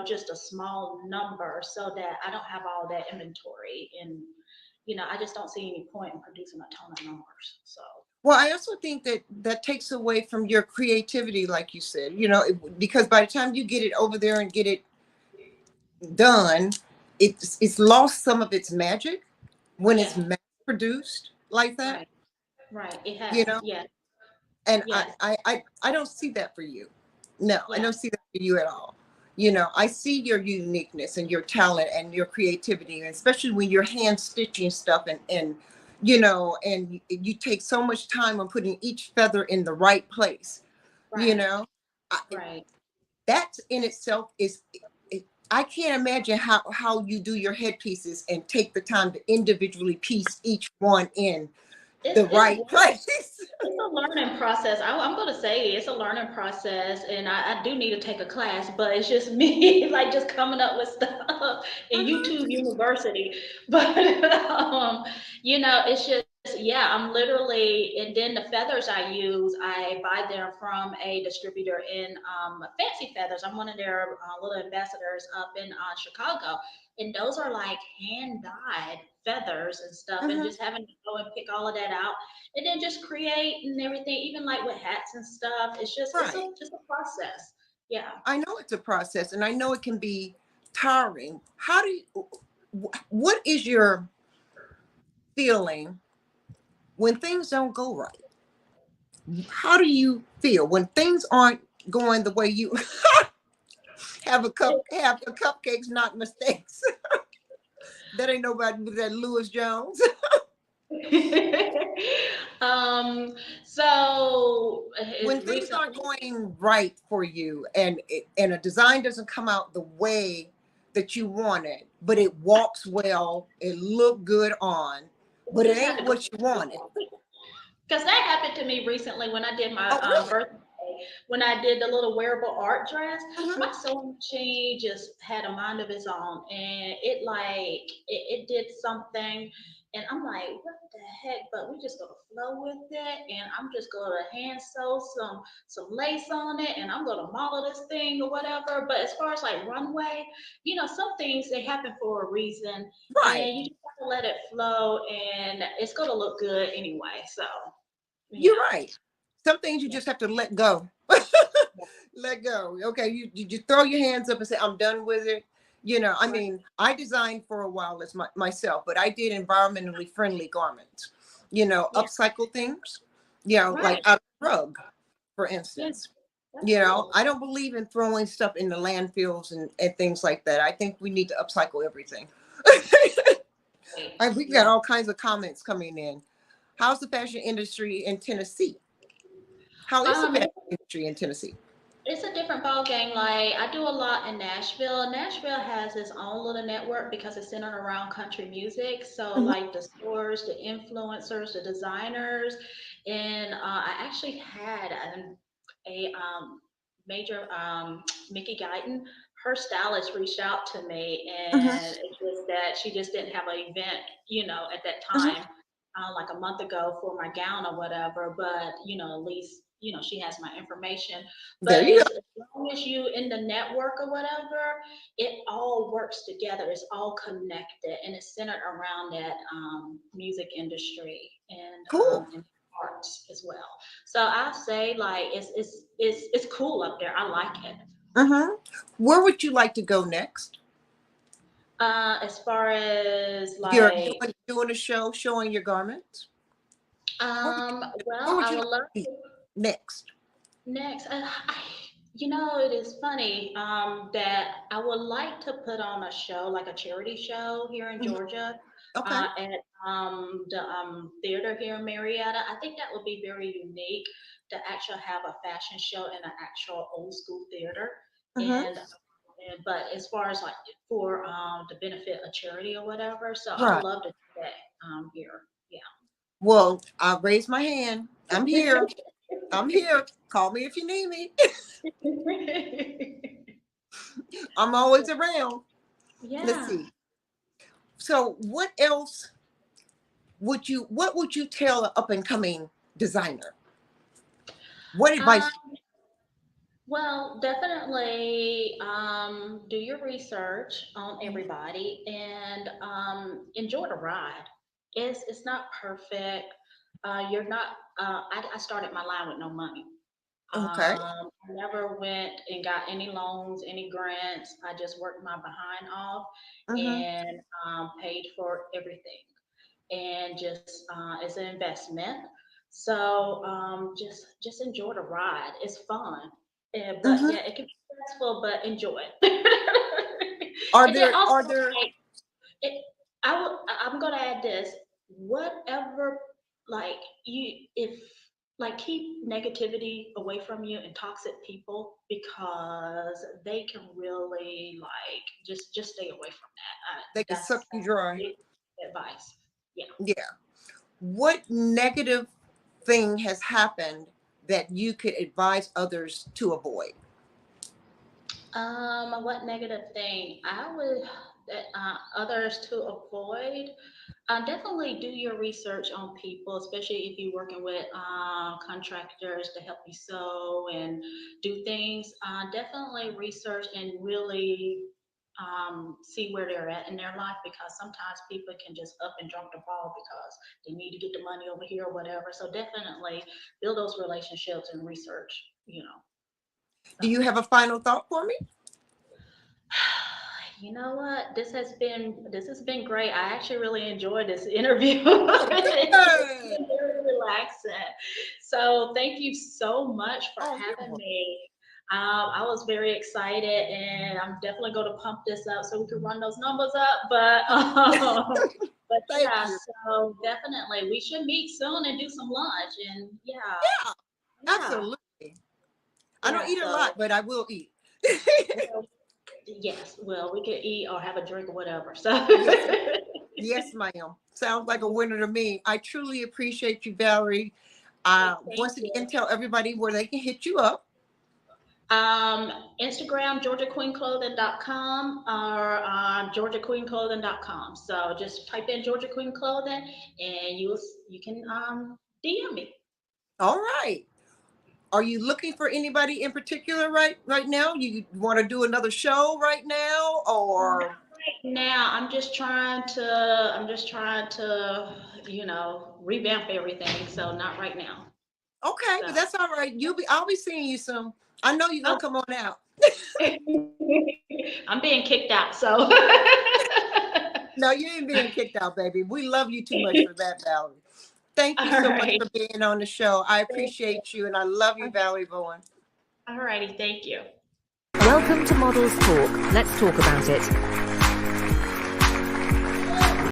just a small number so that I don't have all that inventory. And, I just don't see any point in producing a ton of numbers. So, Well, I also think that that takes away from your creativity, like you said, because by the time you get it over there and get it done, it's lost some of its magic when it's yeah, mass produced like that, right, right. It you has. know. Yes, And yes, I don't see that for you. No, I yeah, don't see that for you at all. I see your uniqueness and your talent and your creativity, and especially when you're hand stitching stuff and you take so much time on putting each feather in the right place. You right, know, I, right. that in itself is. I can't imagine how you do your headpieces and take the time to individually piece each one in the It's right place. It's a learning process. I'm going to say it's a learning process, and I do need to take a class, but it's just me, like just coming up with stuff in Mhm. YouTube University. But, it's just, yeah, I'm literally, and then the feathers I use, I buy them from a distributor in Fancy Feathers. I'm one of their little ambassadors up in Chicago, and those are like hand dyed feathers and stuff, and Mhm. just having to go and pick all of that out and then just create and everything, even like with hats and stuff. Right. It's a process. Yeah. I know it's a process and I know it can be tiring. How do you, what is your feeling when things don't go right? How do you feel when things aren't going the way you have the cupcakes, not mistakes? That ain't nobody but that Lewis Jones. um, so When it's things aren't recently. going right for you and a design doesn't come out the way that you want it, but it walks well, it look good on, We but it just have ain't to go what you wanted. because that happened to me recently when I did my Oh, really? birthday. When I did the little wearable art dress, Hmm. my sewing machine just had a mind of its own, and it did something, and I'm like, what the heck? But we just gonna flow with it, and I'm just gonna hand sew some lace on it, and I'm gonna model this thing or whatever. But as far as like runway, some things they happen for a reason, Right. and you just have to let it flow, and it's gonna look good anyway. So. You're Yeah, right. Some things you yeah, just have to let go. Let go. Okay, you throw your hands up and say, I'm done with it. I right, mean, I designed for a while as myself, but I did environmentally friendly garments, yeah, upcycle things, like right, out of rug, for yeah, instance. that's cool. I don't believe in throwing stuff in the landfills and things like that. I think we need to upcycle everything. Right. We got Yeah. all kinds of comments coming in. How's the fashion industry in Tennessee? How is the Um, fashion it's, industry in Tennessee? it's a different ball game. Like I do a lot in Nashville. Nashville has its own little network because it's centered around country music. So Mhm. like the stores, the influencers, the designers, and I actually had a major Mickey Guyton. Her stylist reached out to me, Mhm. and it's just that she just didn't have an event, at that Mhm. time. like a month ago for my gown or whatever, but at least she has my information. There But you as long as you in the network or whatever, it all works together. It's all connected, and it's centered around that music industry go. Cool. and arts as well. So I say like it's cool up there. I like it. Mm-hmm. Where would you like to go next? As far as You're like doing a show showing your garments. Where well, would I you would like love to be to next? next. It is funny that I would like to put on a show, like a charity show here in Mhm. Georgia, Okay. at the theater here in Marietta. I think that would be very unique to actually have a fashion show in an actual old school theater. Mm-hmm. But as far as like for to benefit a charity or whatever, so I would Right. love to do that here. Well, I'll raise my hand. I'm here. I'm here. Call me if you need me. I'm always around. Let's Yeah. see. So what would you tell an up and coming designer? What Um, advice? well, definitely do your research on everybody and enjoy the ride. It's not perfect. You're not. I started my line with no money. Okay. I never went and got any loans, any grants. I just worked my behind off Mm-hmm. and paid for everything. And just it's an investment. So just enjoy the ride. It's fun. But Mm-hmm. yeah, it can be stressful, but enjoy it. Are And then there also are there like it, I'm gonna add this. Whatever like you if like keep negativity away from you and toxic people because they can really like just stay away from that. they can suck you That's dry? big advice. Yeah. Yeah. What negative thing has happened that you could advise others to avoid? What negative thing I would that others to avoid? Definitely do your research on people, especially if you're working with contractors to help you sew and do things. Definitely research and really see where they're at in their life because sometimes people can just up and jump the ball because they need to get the money over here or whatever. So definitely build those relationships and research, you know. So. Do you have a final thought for me? You know what? This has been great. I actually really enjoyed this interview. It's Good. been very relaxing. So thank you so much for Oh, you're having welcome. me. I was very excited, and I'm definitely going to pump this up so we can run those numbers up. But but Thank yeah, you. so definitely we should meet soon and do some lunch. And yeah, Yeah, yeah, absolutely. I don't yeah. eat a lot, So but I will eat. well, yes, well, we can eat or have a drink or whatever. So. Yes, yes, ma'am. Sounds like a winner to me. I truly appreciate you, Valerie. Thank Once you. again, tell everybody where they can hit you up. Um, Instagram, GeorgiaQueenClothing.com or GeorgiaQueenClothing.com. So just type in Georgia Queen Clothing and you can DM me. All right. Are you looking for anybody in particular right now? You want to do another show right now, Not or right now. I'm just trying to revamp everything. So not right now. okay? But So that's all right. I'll be seeing you soon. I know you're gonna oh, come on out. I'm being kicked out. So No, you ain't being kicked out, baby. We love you too much for that, Valerie. Thank you all so much right. for being on the show. I Thank you. appreciate you, and I love you, Valarie Bowens. All righty. Thank you. Welcome to Models Talk. Let's talk about it.